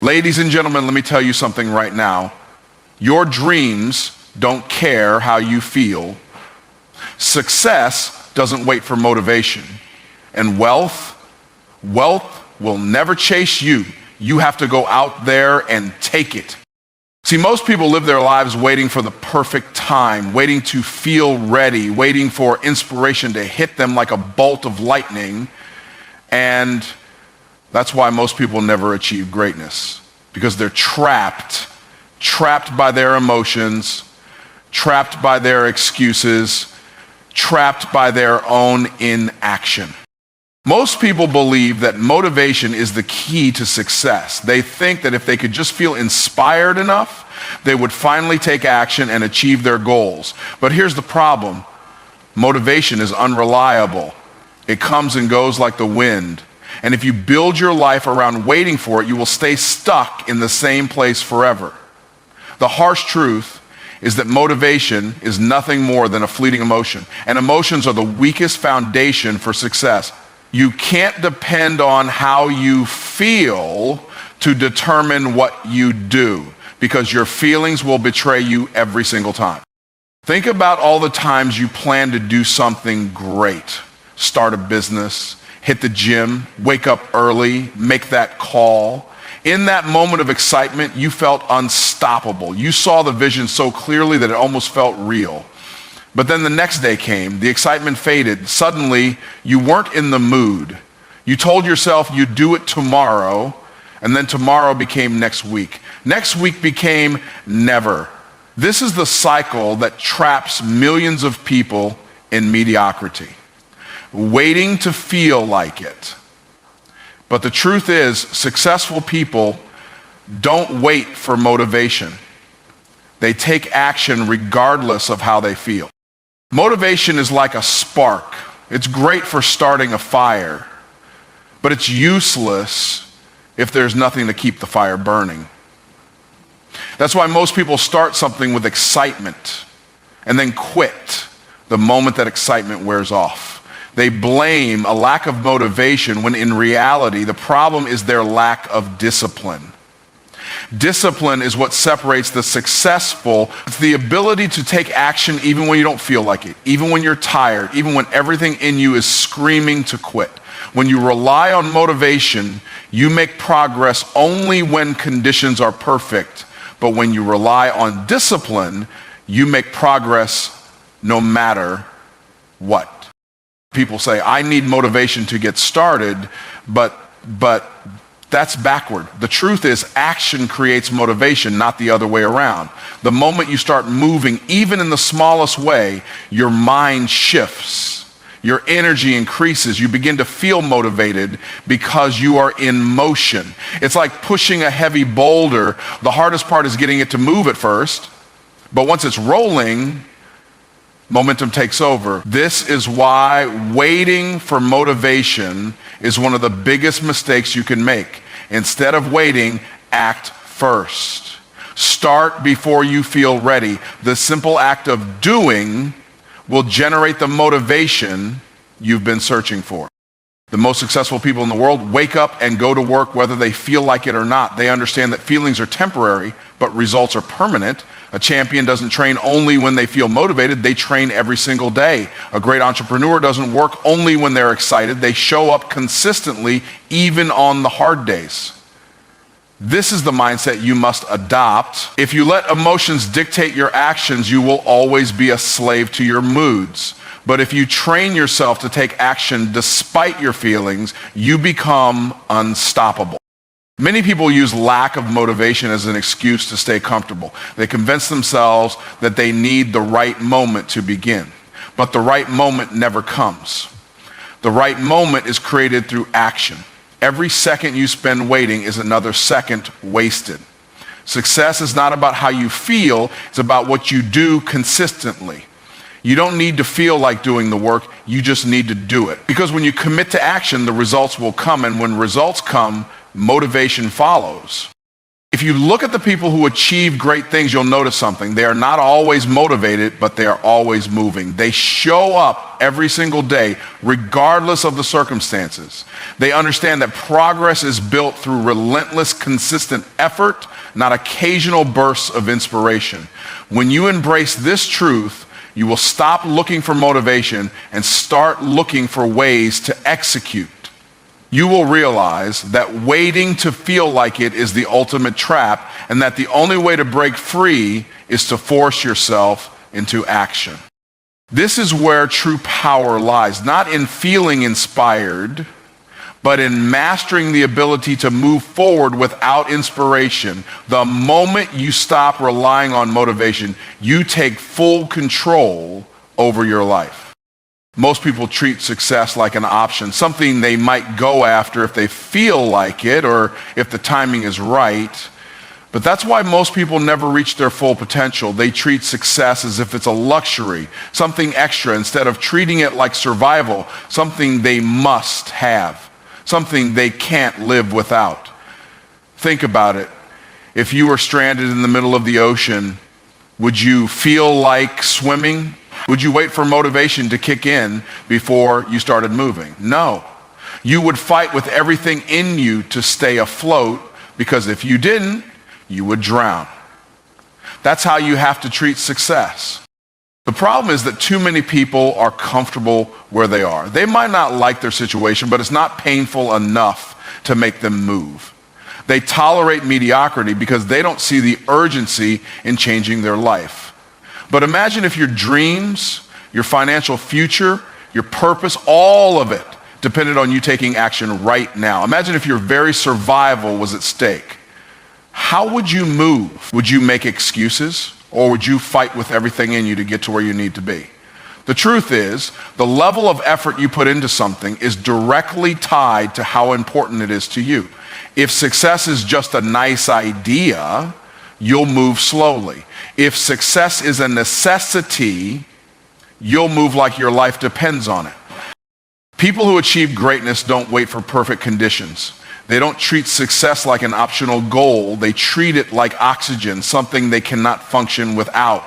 Ladies and gentlemen, let me tell you something right now. Your dreams don't care how you feel. Success doesn't wait for motivation. And wealth will never chase you. You have to go out there and take it. See, most people live their lives waiting for the perfect time, waiting to feel ready, waiting for inspiration to hit them like a bolt of lightning. And that's why most people never achieve greatness, because they're trapped by their emotions, trapped by their excuses, trapped by their own inaction. Most people believe that motivation is the key to success. They think that if they could just feel inspired enough, they would finally take action and achieve their goals. But here's the problem. Motivation is unreliable. It comes and goes like the wind. And if you build your life around waiting for it, you will stay stuck in the same place forever. The harsh truth is that motivation is nothing more than a fleeting emotion. And emotions are the weakest foundation for success. You can't depend on how you feel to determine what you do, because your feelings will betray you every single time. Think about all the times you plan to do something great. Start a business, hit the gym, wake up early, make that call. In that moment of excitement, you felt unstoppable. You saw the vision so clearly that it almost felt real. But then the next day came, the excitement faded. Suddenly, you weren't in the mood. You told yourself you'd do it tomorrow, and then tomorrow became next week. Next week became never. This is the cycle that traps millions of people in mediocrity, waiting to feel like it. But the truth is, successful people don't wait for motivation. They take action regardless of how they feel. Motivation is like a spark. It's great for starting a fire, but it's useless if there's nothing to keep the fire burning. That's why most people start something with excitement and then quit the moment that excitement wears off. They blame a lack of motivation when in reality the problem is their lack of discipline. Discipline is what separates the successful. It's the ability to take action even when you don't feel like it, even when you're tired, even when everything in you is screaming to quit. When you rely on motivation, you make progress only when conditions are perfect. But when you rely on discipline, you make progress no matter what. People say, I need motivation to get started, but that's backward. The truth is, action creates motivation, not the other way around. The moment you start moving, even in the smallest way, your mind shifts. Your energy increases. You begin to feel motivated because you are in motion. It's like pushing a heavy boulder. The hardest part is getting it to move at first, but once it's rolling, momentum takes over. This is why waiting for motivation is one of the biggest mistakes you can make. Instead of waiting, act first. Start before you feel ready. The simple act of doing will generate the motivation you've been searching for. The most successful people in the world wake up and go to work whether they feel like it or not. They understand that feelings are temporary, but results are permanent. A champion doesn't train only when they feel motivated. They train every single day. A great entrepreneur doesn't work only when they're excited. They show up consistently, even on the hard days. This is the mindset you must adopt. If you let emotions dictate your actions, you will always be a slave to your moods. But if you train yourself to take action despite your feelings, you become unstoppable. Many people use lack of motivation as an excuse to stay comfortable. They convince themselves that they need the right moment to begin. But the right moment never comes. The right moment is created through action. Every second you spend waiting is another second wasted. Success is not about how you feel, it's about what you do consistently. You don't need to feel like doing the work, you just need to do it. Because when you commit to action, the results will come, and when results come, motivation follows. If you look at the people who achieve great things, you'll notice something. They are not always motivated, but they are always moving. They show up every single day, regardless of the circumstances. They understand that progress is built through relentless, consistent effort, not occasional bursts of inspiration. When you embrace this truth, you will stop looking for motivation and start looking for ways to execute. You will realize that waiting to feel like it is the ultimate trap, and that the only way to break free is to force yourself into action. This is where true power lies, not in feeling inspired, but in mastering the ability to move forward without inspiration. The moment you stop relying on motivation, you take full control over your life. Most people treat success like an option, something they might go after if they feel like it or if the timing is right. But that's why most people never reach their full potential. They treat success as if it's a luxury, something extra, instead of treating it like survival, something they must have, something they can't live without. Think about it. If you were stranded in the middle of the ocean, would you feel like swimming? Would you wait for motivation to kick in before you started moving? No. You would fight with everything in you to stay afloat, because if you didn't, you would drown. That's how you have to treat success. The problem is that too many people are comfortable where they are. They might not like their situation, but it's not painful enough to make them move. They tolerate mediocrity because they don't see the urgency in changing their life. But imagine if your dreams, your financial future, your purpose, all of it depended on you taking action right now. Imagine if your very survival was at stake. How would you move? Would you make excuses, or would you fight with everything in you to get to where you need to be? The truth is, the level of effort you put into something is directly tied to how important it is to you. If success is just a nice idea, you'll move slowly. If success is a necessity, you'll move like your life depends on it. People who achieve greatness don't wait for perfect conditions. They don't treat success like an optional goal. They treat it like oxygen, something they cannot function without.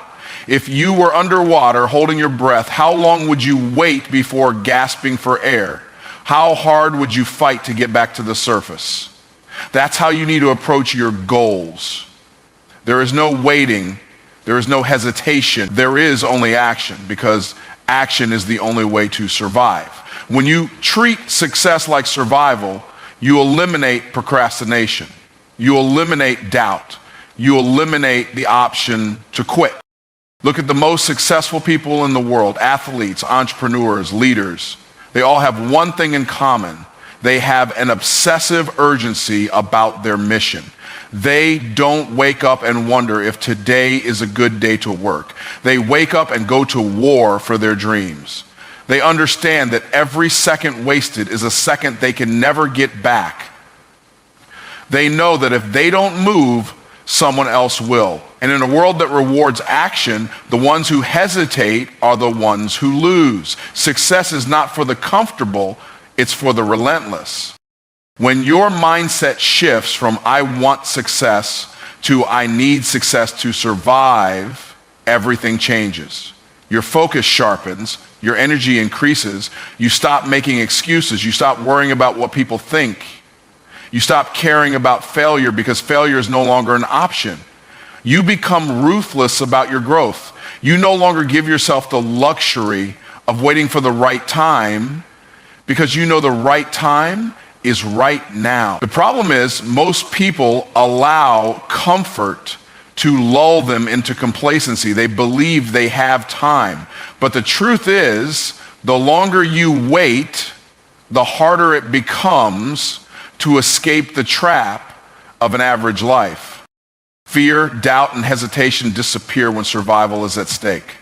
If you were underwater holding your breath, how long would you wait before gasping for air? How hard would you fight to get back to the surface? That's how you need to approach your goals. There is no waiting. There is no hesitation. There is only action, because action is the only way to survive. When you treat success like survival, you eliminate procrastination. You eliminate doubt. You eliminate the option to quit. Look at the most successful people in the world, athletes, entrepreneurs, leaders. They all have one thing in common. They have an obsessive urgency about their mission. They don't wake up and wonder if today is a good day to work. They wake up and go to war for their dreams. They understand that every second wasted is a second they can never get back. They know that if they don't move, someone else will. And in a world that rewards action, the ones who hesitate are the ones who lose. Success is not for the comfortable, it's for the relentless. When your mindset shifts from I want success to I need success to survive, everything changes. Your focus sharpens, your energy increases, you stop making excuses, you stop worrying about what people think. You stop caring about failure because failure is no longer an option. You become ruthless about your growth. You no longer give yourself the luxury of waiting for the right time, because you know the right time is right now. The problem is most people allow comfort to lull them into complacency. They believe they have time. But the truth is, the longer you wait, the harder it becomes to escape the trap of an average life. Fear, doubt, and hesitation disappear when survival is at stake.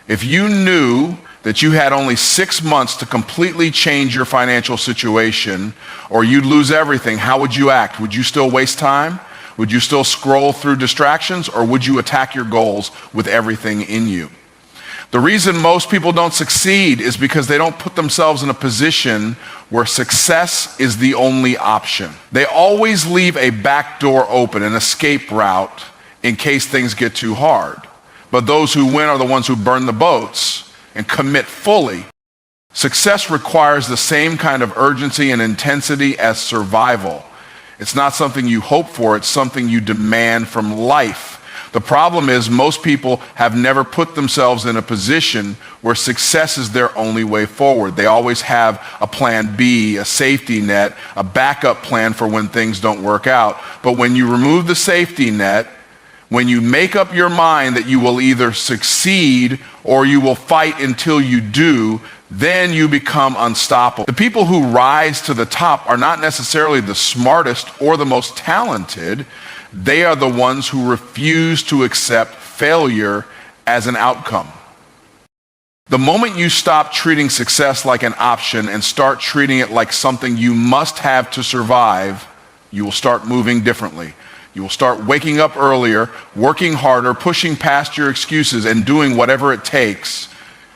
If you knew that you had only 6 months to completely change your financial situation, or you'd lose everything, how would you act? Would you still waste time? Would you still scroll through distractions, or would you attack your goals with everything in you? The reason most people don't succeed is because they don't put themselves in a position where success is the only option. They always leave a back door open, an escape route, in case things get too hard. But those who win are the ones who burn the boats and commit fully. Success requires the same kind of urgency and intensity as survival. It's not something you hope for, it's something you demand from life. The problem is most people have never put themselves in a position where success is their only way forward. They always have a plan B, a safety net, a backup plan for when things don't work out. But when you remove the safety net, when you make up your mind that you will either succeed or you will fight until you do, then you become unstoppable. The people who rise to the top are not necessarily the smartest or the most talented. They are the ones who refuse to accept failure as an outcome. The moment you stop treating success like an option and start treating it like something you must have to survive, you will start moving differently. You will start waking up earlier, working harder, pushing past your excuses, and doing whatever it takes.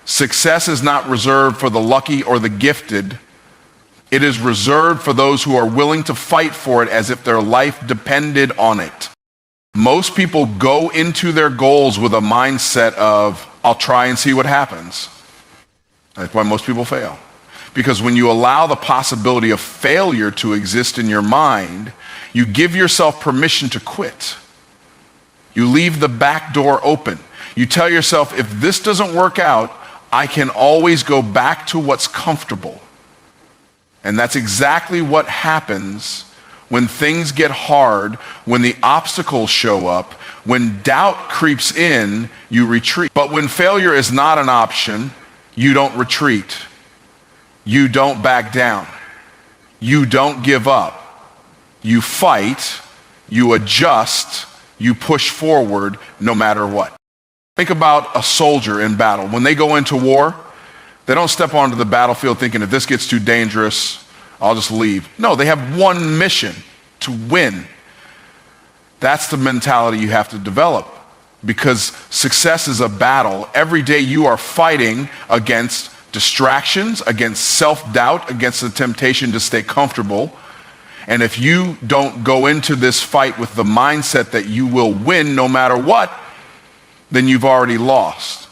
Success is not reserved for the lucky or the gifted. It is reserved for those who are willing to fight for it as if their life depended on it. Most people go into their goals with a mindset of, I'll try and see what happens. That's why most people fail. Because when you allow the possibility of failure to exist in your mind, you give yourself permission to quit. You leave the back door open. You tell yourself, if this doesn't work out, I can always go back to what's comfortable. And that's exactly what happens when things get hard, when the obstacles show up, when doubt creeps in, you retreat. But when failure is not an option, you don't retreat. You don't back down. You don't give up. You fight, you adjust, you push forward no matter what. Think about a soldier in battle. When they go into war, they don't step onto the battlefield thinking, if this gets too dangerous, I'll just leave. No, they have one mission: to win. That's the mentality you have to develop, because success is a battle. Every day you are fighting against distractions, against self-doubt, against the temptation to stay comfortable. And if you don't go into this fight with the mindset that you will win no matter what, then you've already lost.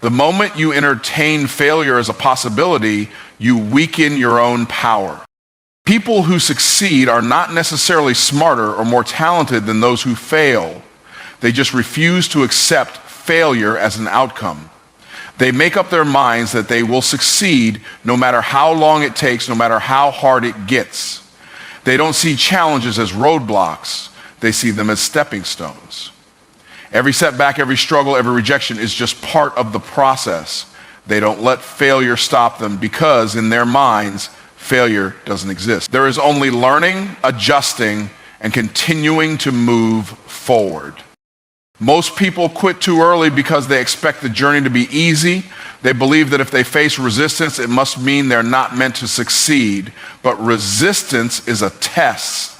The moment you entertain failure as a possibility, you weaken your own power. People who succeed are not necessarily smarter or more talented than those who fail. They just refuse to accept failure as an outcome. They make up their minds that they will succeed no matter how long it takes, no matter how hard it gets. They don't see challenges as roadblocks. They see them as stepping stones. Every setback, every struggle, every rejection is just part of the process. They don't let failure stop them because in their minds, failure doesn't exist. There is only learning, adjusting, and continuing to move forward. Most people quit too early because they expect the journey to be easy. They believe that if they face resistance, it must mean they're not meant to succeed. But resistance is a test.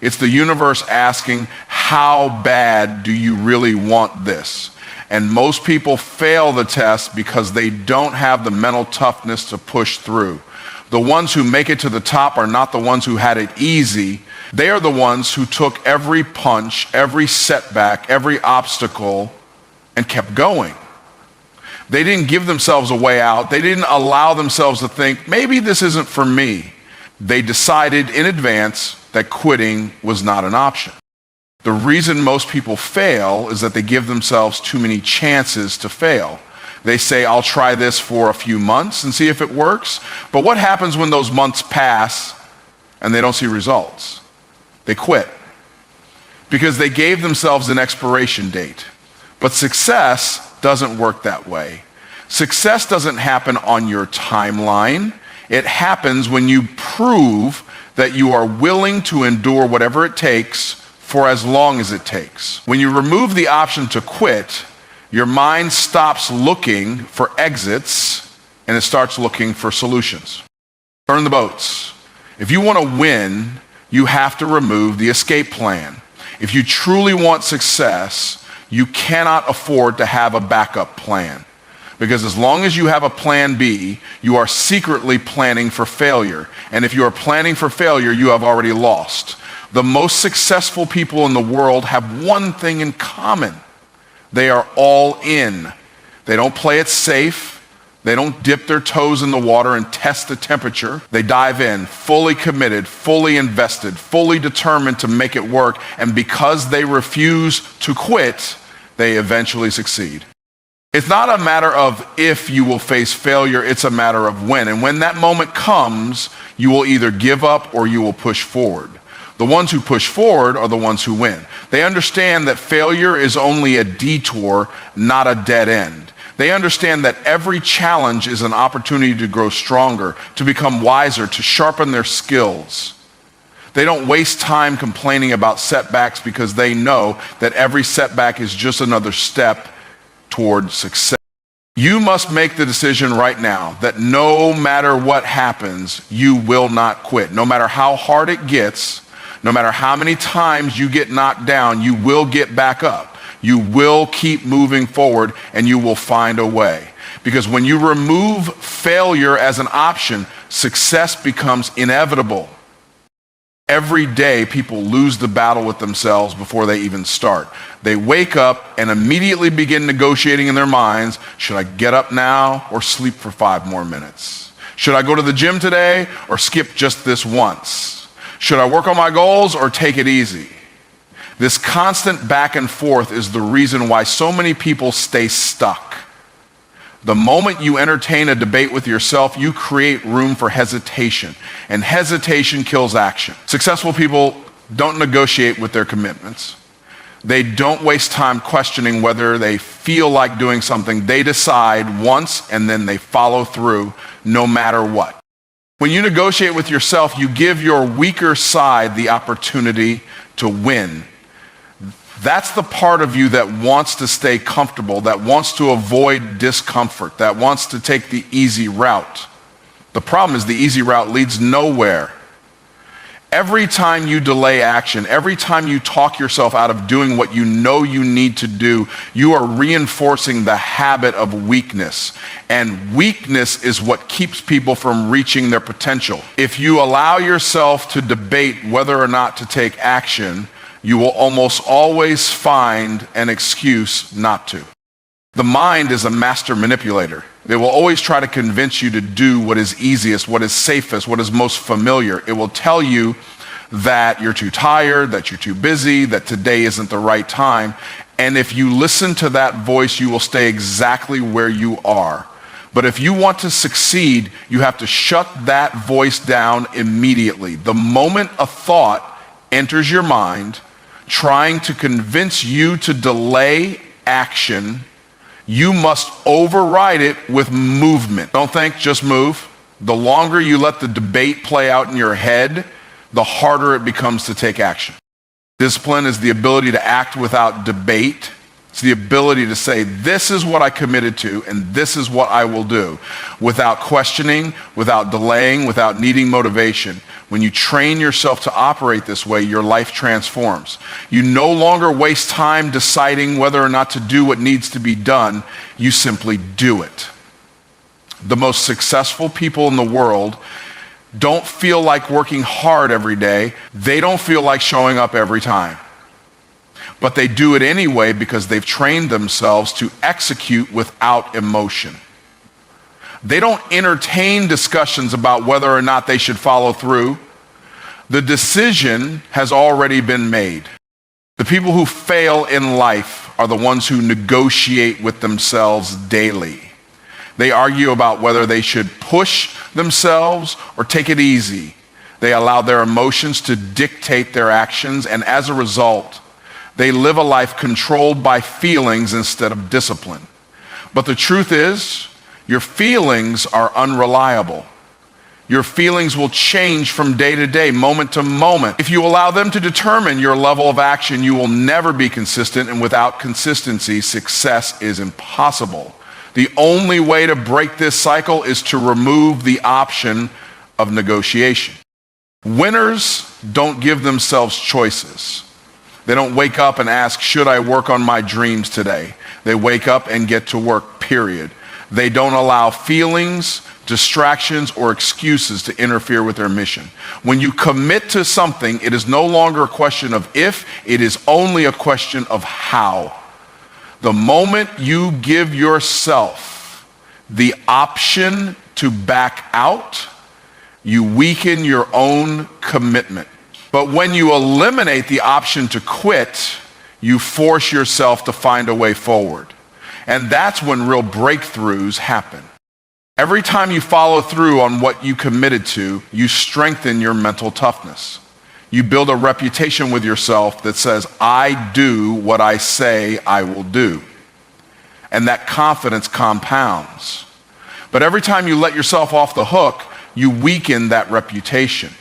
It's the universe asking, how bad do you really want this? And most people fail the test because they don't have the mental toughness to push through. The ones who make it to the top are not the ones who had it easy. They are the ones who took every punch, every setback, every obstacle, and kept going. They didn't give themselves a way out. They didn't allow themselves to think, maybe this isn't for me. They decided in advance that quitting was not an option. The reason most people fail is that they give themselves too many chances to fail. They say, I'll try this for a few months and see if it works. But what happens when those months pass and they don't see results? They quit because they gave themselves an expiration date. But success doesn't work that way. Success doesn't happen on your timeline. It happens when you prove that you are willing to endure whatever it takes for as long as it takes. When you remove the option to quit, your mind stops looking for exits and it starts looking for solutions. Burn the boats. If you want to win, you have to remove the escape plan. If you truly want success, you cannot afford to have a backup plan. Because as long as you have a plan B, you are secretly planning for failure. And if you are planning for failure, you have already lost. The most successful people in the world have one thing in common. They are all in. They don't play it safe. They don't dip their toes in the water and test the temperature. They dive in, fully committed, fully invested, fully determined to make it work. And because they refuse to quit, they eventually succeed. It's not a matter of if you will face failure, it's a matter of when. And when that moment comes, you will either give up or you will push forward. The ones who push forward are the ones who win. They understand that failure is only a detour, not a dead end. They understand that every challenge is an opportunity to grow stronger, to become wiser, to sharpen their skills. They don't waste time complaining about setbacks because they know that every setback is just another step toward success. You must make the decision right now that no matter what happens, you will not quit. No matter how hard it gets, no matter how many times you get knocked down, you will get back up. You will keep moving forward and you will find a way. Because when you remove failure as an option, success becomes inevitable. Every day, people lose the battle with themselves before they even start. They wake up and immediately begin negotiating in their minds, should I get up now or sleep for 5 more minutes? Should I go to the gym today or skip just this once? Should I work on my goals or take it easy? This constant back and forth is the reason why so many people stay stuck. The moment you entertain a debate with yourself, you create room for hesitation, and hesitation kills action. Successful people don't negotiate with their commitments. They don't waste time questioning whether they feel like doing something. They decide once and then they follow through no matter what. When you negotiate with yourself, you give your weaker side the opportunity to win. That's the part of you that wants to stay comfortable, that wants to avoid discomfort, that wants to take the easy route. The problem is the easy route leads nowhere. Every time you delay action, every time you talk yourself out of doing what you know you need to do, you are reinforcing the habit of weakness. And weakness is what keeps people from reaching their potential. If you allow yourself to debate whether or not to take action, you will almost always find an excuse not to. The mind is a master manipulator. It will always try to convince you to do what is easiest, what is safest, what is most familiar. It will tell you that you're too tired, that you're too busy, that today isn't the right time. And if you listen to that voice, you will stay exactly where you are. But if you want to succeed, you have to shut that voice down immediately. The moment a thought enters your mind, trying to convince you to delay action, you must override it with movement. Don't think, just move. The longer you let the debate play out in your head, the harder it becomes to take action. Discipline is the ability to act without debate. It's the ability to say, this is what I committed to, and this is what I will do, without questioning, without delaying, without needing motivation. When you train yourself to operate this way, your life transforms. You no longer waste time deciding whether or not to do what needs to be done. You simply do it. The most successful people in the world don't feel like working hard every day. They don't feel like showing up every time. But they do it anyway because they've trained themselves to execute without emotion. They don't entertain discussions about whether or not they should follow through. The decision has already been made. The people who fail in life are the ones who negotiate with themselves daily. They argue about whether they should push themselves or take it easy. They allow their emotions to dictate their actions, and as a result, they live a life controlled by feelings instead of discipline. But the truth is, your feelings are unreliable. Your feelings will change from day to day, moment to moment. If you allow them to determine your level of action, you will never be consistent, and without consistency, success is impossible. The only way to break this cycle is to remove the option of negotiation. Winners don't give themselves choices. They don't wake up and ask, should I work on my dreams today? They wake up and get to work, period. They don't allow feelings, distractions, or excuses to interfere with their mission. When you commit to something, it is no longer a question of if, it is only a question of how. The moment you give yourself the option to back out, you weaken your own commitment. But when you eliminate the option to quit, you force yourself to find a way forward. And that's when real breakthroughs happen. Every time you follow through on what you committed to, you strengthen your mental toughness. You build a reputation with yourself that says, I do what I say I will do. And that confidence compounds. But every time you let yourself off the hook, you weaken that reputation.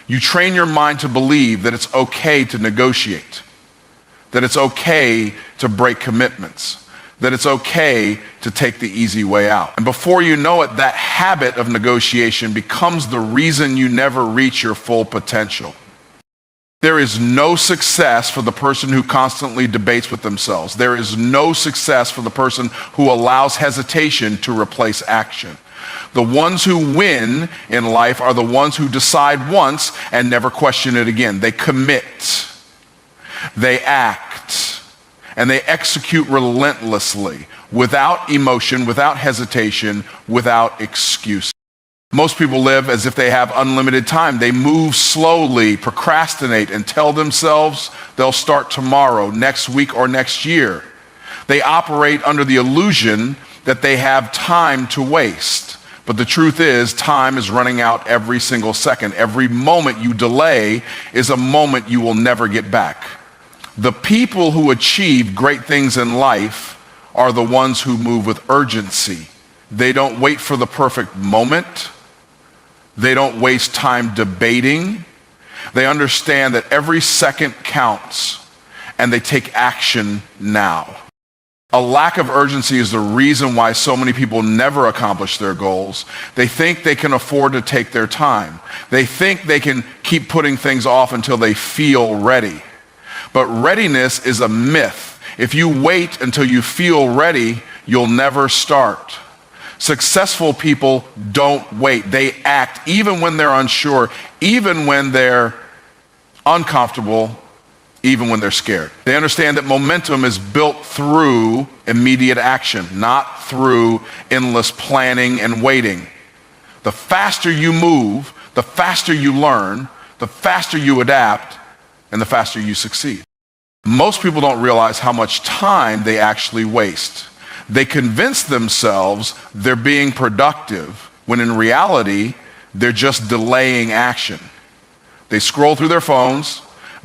You train your mind to believe that it's okay to negotiate, that it's okay to break commitments, that it's okay to take the easy way out. And before you know it, that habit of negotiation becomes the reason you never reach your full potential. There is no success for the person who constantly debates with themselves. There is no success for the person who allows hesitation to replace action. The ones who win in life are the ones who decide once and never question it again. They commit, they act, and they execute relentlessly, without emotion, without hesitation, without excuse. Most people live as if they have unlimited time. They move slowly, procrastinate, and tell themselves they'll start tomorrow, next week, or next year. They operate under the illusion that they have time to waste. But the truth is, time is running out every single second. Every moment you delay is a moment you will never get back. The people who achieve great things in life are the ones who move with urgency. They don't wait for the perfect moment. They don't waste time debating. They understand that every second counts, and they take action now. A lack of urgency is the reason why so many people never accomplish their goals. They think they can afford to take their time. They think they can keep putting things off until they feel ready. But readiness is a myth. If you wait until you feel ready, you'll never start. Successful people don't wait. They act even when they're unsure, even when they're uncomfortable, even when they're scared. They understand that momentum is built through immediate action, not through endless planning and waiting. The faster you move, the faster you learn, the faster you adapt, and the faster you succeed. Most people don't realize how much time they actually waste. They convince themselves they're being productive, when in reality, they're just delaying action. They scroll through their phones,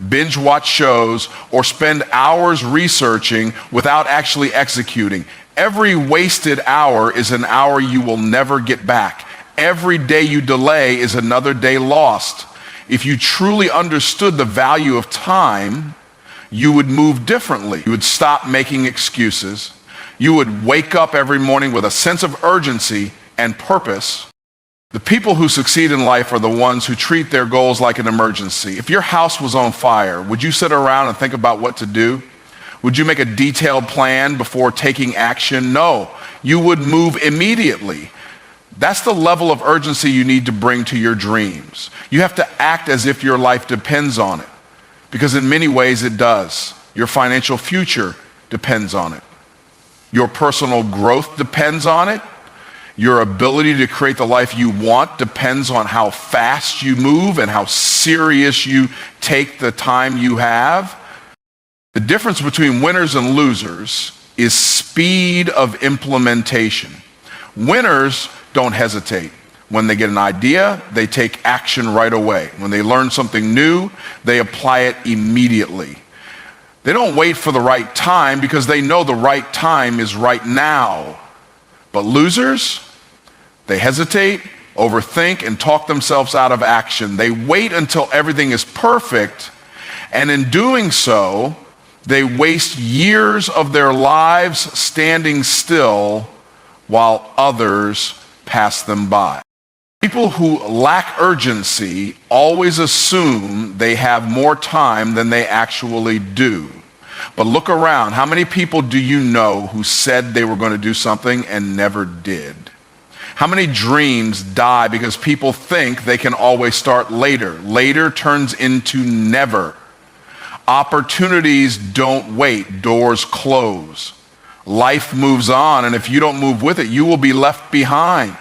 binge watch shows, or spend hours researching without actually executing. Every wasted hour is an hour you will never get back. Every day you delay is another day lost. If you truly understood the value of time, you would move differently. You would stop making excuses. You would wake up every morning with a sense of urgency and purpose. The people who succeed in life are the ones who treat their goals like an emergency. If your house was on fire, would you sit around and think about what to do? Would you make a detailed plan before taking action? No, you would move immediately. That's the level of urgency you need to bring to your dreams. You have to act as if your life depends on it, because in many ways it does. Your financial future depends on it. Your personal growth depends on it. Your ability to create the life you want depends on how fast you move and how serious you take the time you have. The difference between winners and losers is speed of implementation. Winners don't hesitate. When they get an idea, they take action right away. When they learn something new, they apply it immediately. They don't wait for the right time because they know the right time is right now. But losers, they hesitate, overthink, and talk themselves out of action. They wait until everything is perfect, and in doing so, they waste years of their lives standing still while others pass them by. People who lack urgency always assume they have more time than they actually do. But look around. How many people do you know who said they were going to do something and never did? How many dreams die because people think they can always start later? Later turns into never. Opportunities don't wait. Doors close. Life moves on, and if you don't move with it, you will be left behind.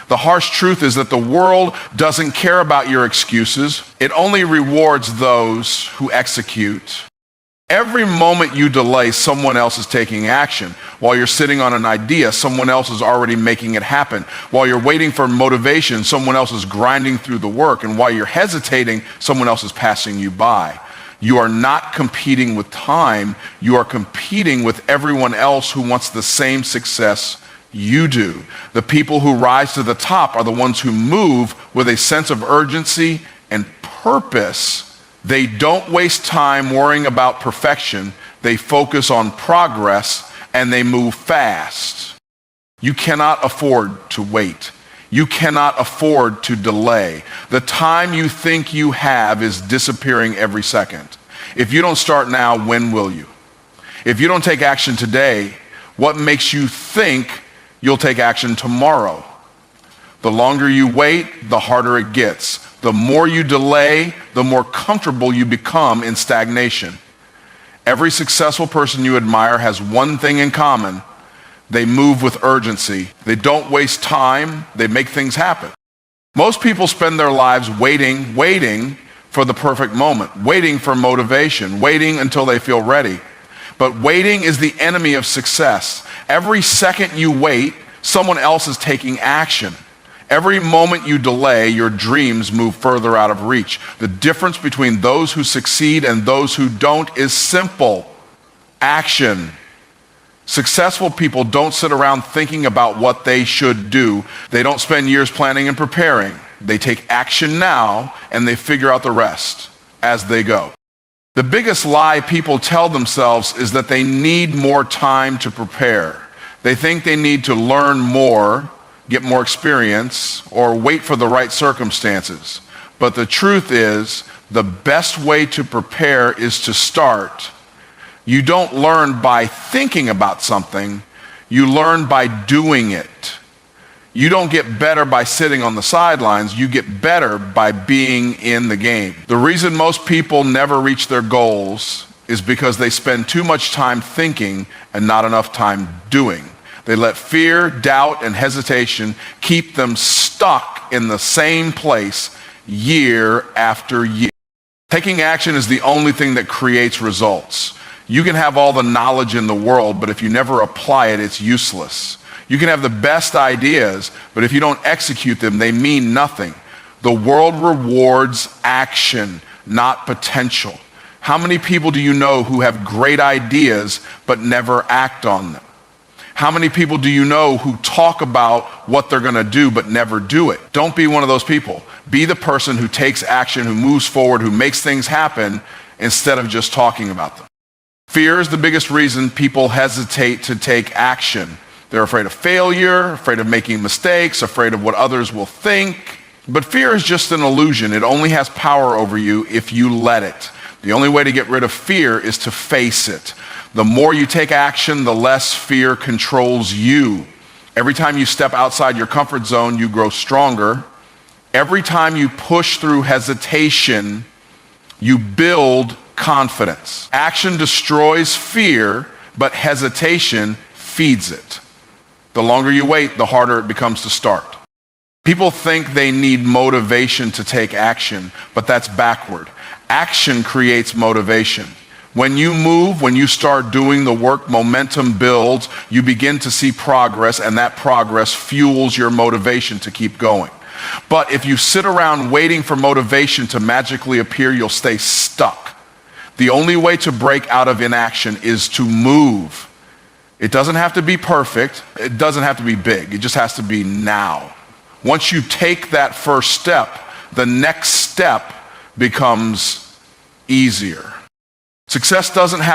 The harsh truth is that the world doesn't care about your excuses. It only rewards those who execute. Every moment you delay, someone else is taking action. While you're sitting on an idea, someone else is already making it happen. While you're waiting for motivation, someone else is grinding through the work. And while you're hesitating, someone else is passing you by. You are not competing with time. You are competing with everyone else who wants the same success you do. The people who rise to the top are the ones who move with a sense of urgency and purpose. They don't waste time worrying about perfection. They focus on progress and they move fast. You cannot afford to wait. You cannot afford to delay. The time you think you have is disappearing every second. If you don't start now, when will you? If you don't take action today, what makes you think you'll take action tomorrow? The longer you wait, the harder it gets. The more you delay, the more comfortable you become in stagnation. Every successful person you admire has one thing in common. They move with urgency. They don't waste time. They make things happen. Most people spend their lives waiting for the perfect moment, waiting for motivation, waiting until they feel ready. But waiting is the enemy of success. Every second you wait, someone else is taking action. Every moment you delay, your dreams move further out of reach. The difference between those who succeed and those who don't is simple: action. Successful people don't sit around thinking about what they should do. They don't spend years planning and preparing. They take action now and they figure out the rest as they go. The biggest lie people tell themselves is that they need more time to prepare. They think they need to learn more, get more experience, or wait for the right circumstances. But the truth is, the best way to prepare is to start. You don't learn by thinking about something, you learn by doing it. You don't get better by sitting on the sidelines, you get better by being in the game. The reason most people never reach their goals is because they spend too much time thinking and not enough time doing. They let fear, doubt, and hesitation keep them stuck in the same place year after year. Taking action is the only thing that creates results. You can have all the knowledge in the world, but if you never apply it, it's useless. You can have the best ideas, but if you don't execute them, they mean nothing. The world rewards action, not potential. How many people do you know who have great ideas but never act on them? How many people do you know who talk about what they're going to do but never do it? Don't be one of those people. Be the person who takes action, who moves forward, who makes things happen instead of just talking about them. Fear is the biggest reason people hesitate to take action. They're afraid of failure, afraid of making mistakes, afraid of what others will think. But fear is just an illusion. It only has power over you if you let it. The only way to get rid of fear is to face it. The more you take action, the less fear controls you. Every time you step outside your comfort zone, you grow stronger. Every time you push through hesitation, you build confidence. Action destroys fear, but hesitation feeds it. The longer you wait, the harder it becomes to start. People think they need motivation to take action, but that's backward. Action creates motivation. When you move, when you start doing the work, momentum builds, you begin to see progress, and that progress fuels your motivation to keep going. But if you sit around waiting for motivation to magically appear, you'll stay stuck. The only way to break out of inaction is to move. It doesn't have to be perfect. It doesn't have to be big. It just has to be now. Once you take that first step, the next step becomes easier. Success doesn't happen